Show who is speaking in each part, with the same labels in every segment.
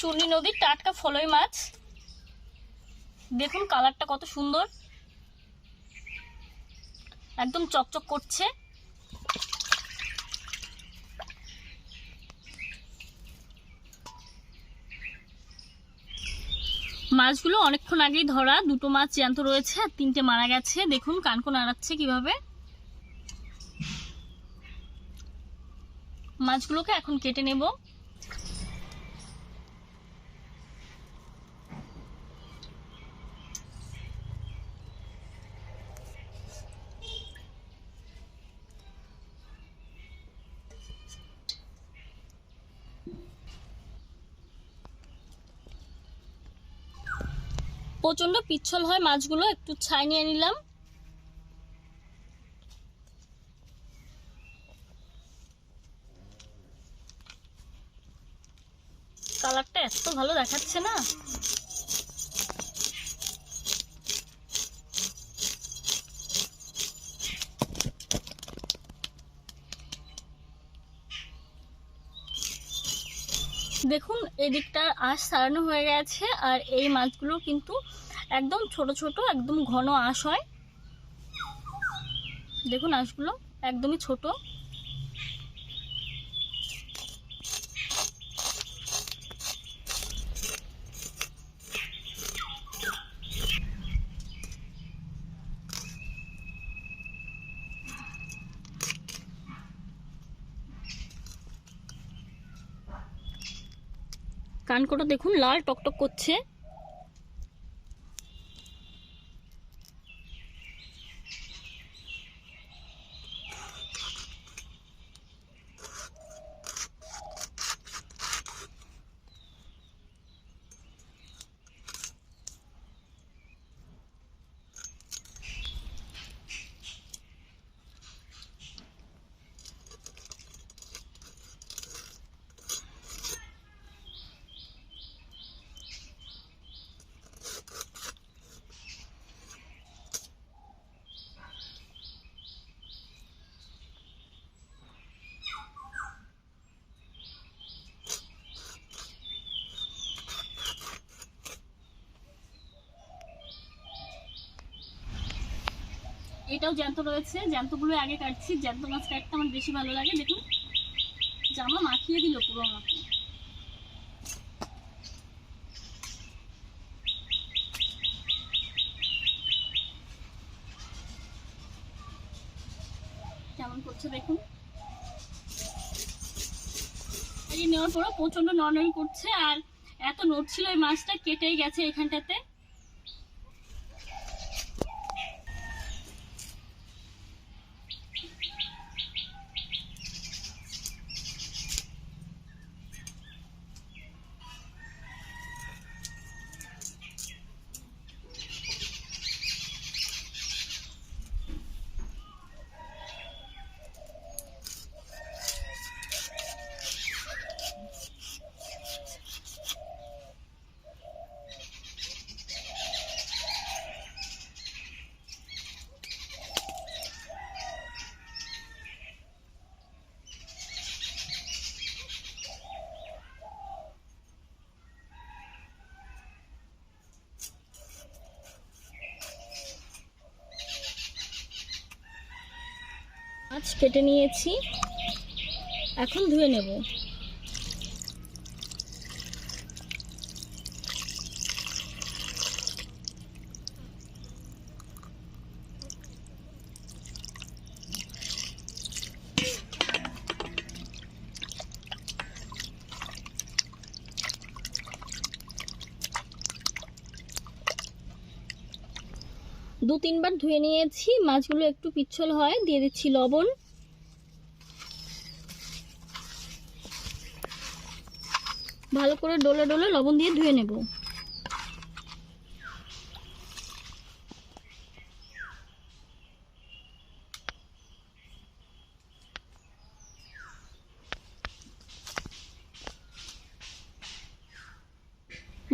Speaker 1: চুনি নদীর টাটকা ফলই মাছ। দেখুন কালারটা কত সুন্দর, একদম চকচক করছে। মাছগুলো অনেকক্ষণ আগেই ধরা, দুটো মাছ জ্যান্ত রয়েছে আর তিনটে মারা গেছে। দেখুন কানকো নাড়াচ্ছে কিভাবে। মাছগুলোকে এখন কেটে নেব। প্রচন্ড পিচ্ছল হয় মাছগুলো, একটু ছাই নিয়ে নিলাম। কালারটা এত ভালো দেখাচ্ছে না। দেখুন এদিকটা আঁশ ছাড়ানো হয়ে গেছে, আর এই মাছগুলো কিন্তু একদম ছোট ছোট, একদম ঘন আঁশ হয়। দেখুন আঁশগুলো একদমই ছোট। কানকোটা দেখুন লাল টকটক করছে। এটাও জ্যান্ত রয়েছে, জ্যান্তগুলো আগে কাটছি। জ্যান্ত মাছ কাটতে আমার বেশি ভালো লাগে। দেখুন জামা মাখিয়ে দিল পুরো আমাকে। কেমন করছে দেখুন। এই নেওয়ার পরও প্রচন্ড নড়নড়ি করছে, আর এত নড়ছিল এই মাছটা কেটেই গেছে এখানটাতে। মাছ কেটে নিয়েছি, এখন ধুয়ে নেব। দু তিনবার ধুয়ে নিয়েছি। মাছগুলো একটু পিচ্ছল হয়, দিয়ে দিচ্ছি লবণ। ভালো করে ডলে ডলে লবণ দিয়ে ধুয়ে নেব।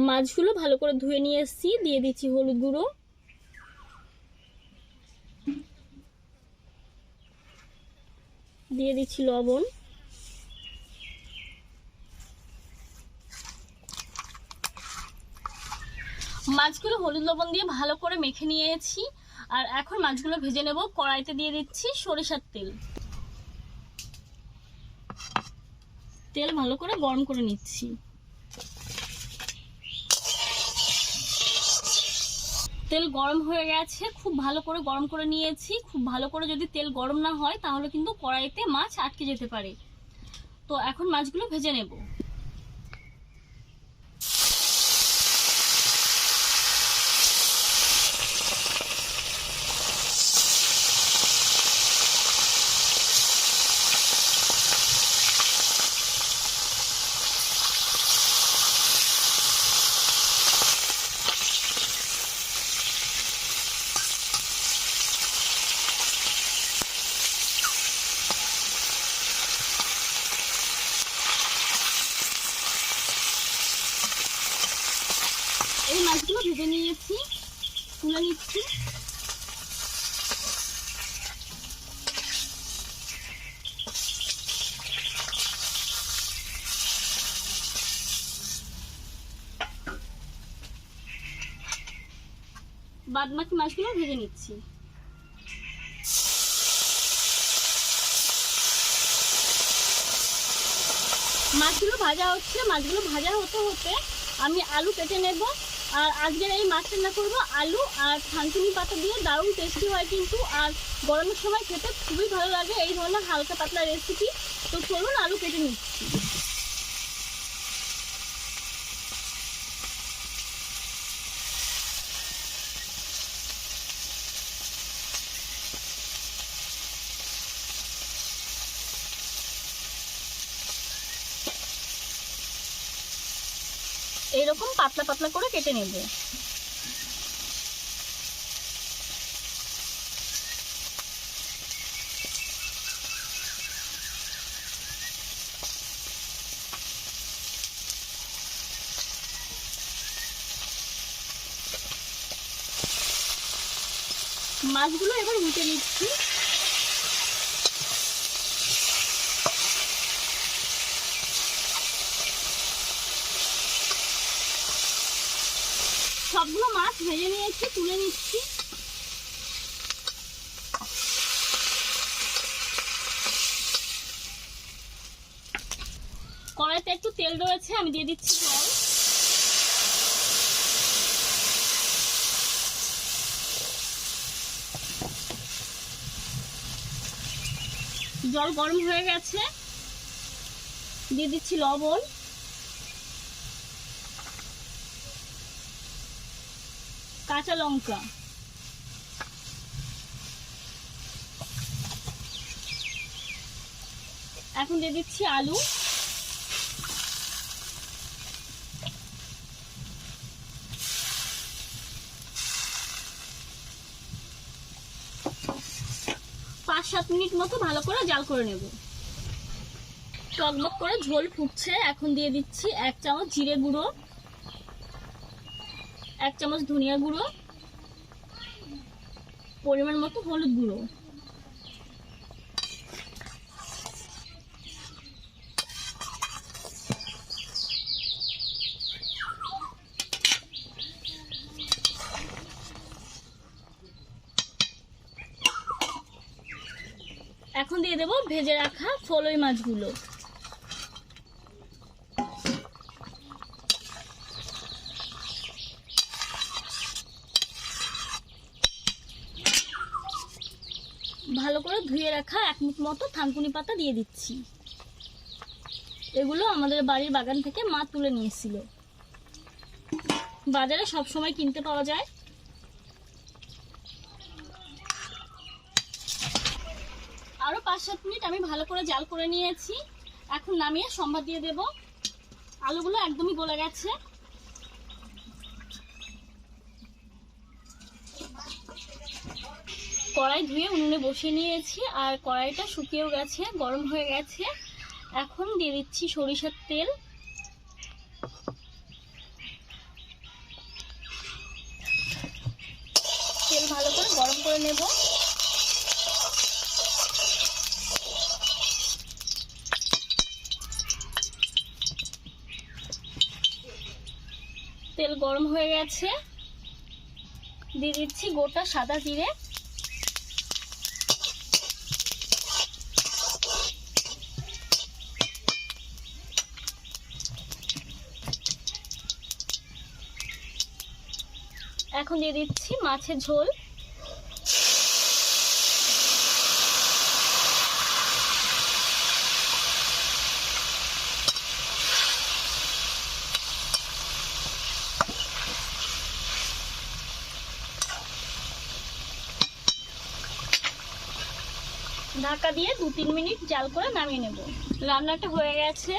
Speaker 1: মাছগুলো ভালো করে ধুয়ে নিয়ে এসেছি, দিয়ে দিচ্ছি হলুদ গুঁড়ো, দিয়ে দিচ্ছি লবণ, মাছগুলো হলুদ লবণ দিয়ে ভালো করে মেখে নিয়েছি। আর এখন মাছগুলো ভেজে নেব। কড়াইতে দিয়ে দিচ্ছি সরিষার তেল। তেল ভালো করে গরম করে নিচ্ছি। তেল গরম হয়ে গেছে, খুব ভালো করে গরম করে নিয়েছি। খুব ভালো করে যদি তেল গরম না হয় তাহলে কিন্তু কড়াইতে মাছ আটকে যেতে পারে। তো এখন মাছগুলো ভেজে নেব। এই মাছগুলো ভেজে নিয়েছি, তুলে নিচ্ছি। বাদবাকি মাছগুলো ভেজে নিচ্ছি। মাছগুলো ভাজা হচ্ছে। মাছগুলো ভাজা হতে হতে আমি আলু কেটে নেব। আর আজকের এই মাছ রান্না করবো আলু আর থানকুনি পাতা দিয়ে। দারুণ টেস্টি হয় কিন্তু, আর গরমের সময় খেতে খুবই ভালো লাগে এই ধরনের হালকা পাতলা রেসিপি। তো চলুন আলু কেটে নিচ্ছি। এইরকম পাতলা পাতলা করে কেটে নেব। মাছগুলো এবার উল্টে নিচ্ছি। সবগুলো মাছ ভেজে নিয়েছি, তুলে নিচ্ছি। কড়াইতে একটু তেল রয়েছে, আমি দিয়ে দিচ্ছি জল। জল গরম হয়ে গেছে, দিয়ে দিচ্ছি লবণ, কাঁচা লঙ্কা, এখন দিয়ে দিচ্ছি আলু। পাঁচ 7 মিনিট মতো ভালো করে জাল করে নেব। টকবক করে ঝোল ফুটছে, এখন দিয়ে দিচ্ছি 1 চামচ জিরে গুঁড়ো, 1 চামচ ধনিয়া গুঁড়ো, পরিমাণ মতো হলুদ গুঁড়ো। এখন দিয়ে দেব ভেজে রাখা ফলই মাছগুলো। ভালো করে ধুয়ে রাখা 1 মুঠ মতো থানকুনি পাতা দিয়ে দিচ্ছি। এগুলো আমাদের বাড়ির বাগান থেকে মা তুলে নিয়েছিল, বাজারে সব সময় কিনতে পাওয়া যায়। আরো 5-7 মিনিট আমি ভালো করে জাল করে নিয়েছি। এখন নামিয়ে সম্বাদ দিয়ে দেব। আলুগুলো একদমই গলে গেছে। কড়াই ধুয়ে উনুনে বসিয়ে নিয়েছি, আর কড়াইটা শুকিয়েও গেছে, গরম হয়ে গেছে। এখন দিয়ে দিচ্ছি সরিষার তেল। তেল ভালো করে গরম করে নেব। তেল গরম হয়ে গেছে, দিয়ে দিচ্ছি গোটা সাদা জিরে, এখন দিয়ে দিচ্ছি মাছের ঝোল, ঢাকা দিয়ে 2-3 মিনিট জাল করে নামিয়ে নেব। রান্নাটা হয়ে গেছে,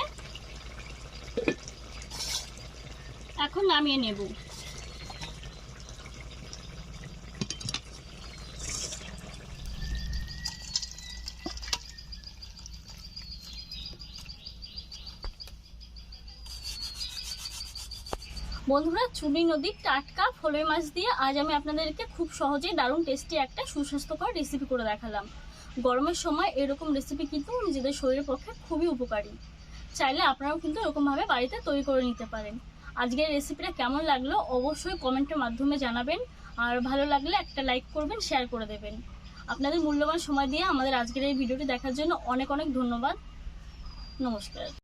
Speaker 1: এখন নামিয়ে নেব। বন্ধুরা, চুনি নদীর টাটকা ফলই মাছ দিয়ে আজ আমি আপনাদেরকে খুব সহজেই দারুণ টেস্টি একটা সুস্বাস্থ্যকর রেসিপি করে দেখালাম। গরমের সময় এরকম রেসিপি কিন্তু নিজেদের শরীরের পক্ষে খুবই উপকারী। চাইলে আপনারাও কিন্তু এরকমভাবে বাড়িতে তৈরি করে নিতে পারেন। আজকের রেসিপিটা কেমন লাগলো অবশ্যই কমেন্টের মাধ্যমে জানাবেন, আর ভালো লাগলে একটা লাইক করবেন, শেয়ার করে দেবেন। আপনাদের মূল্যবান সময় দিয়ে আমাদের আজকের এই ভিডিওটি দেখার জন্য অনেক অনেক ধন্যবাদ। নমস্কার।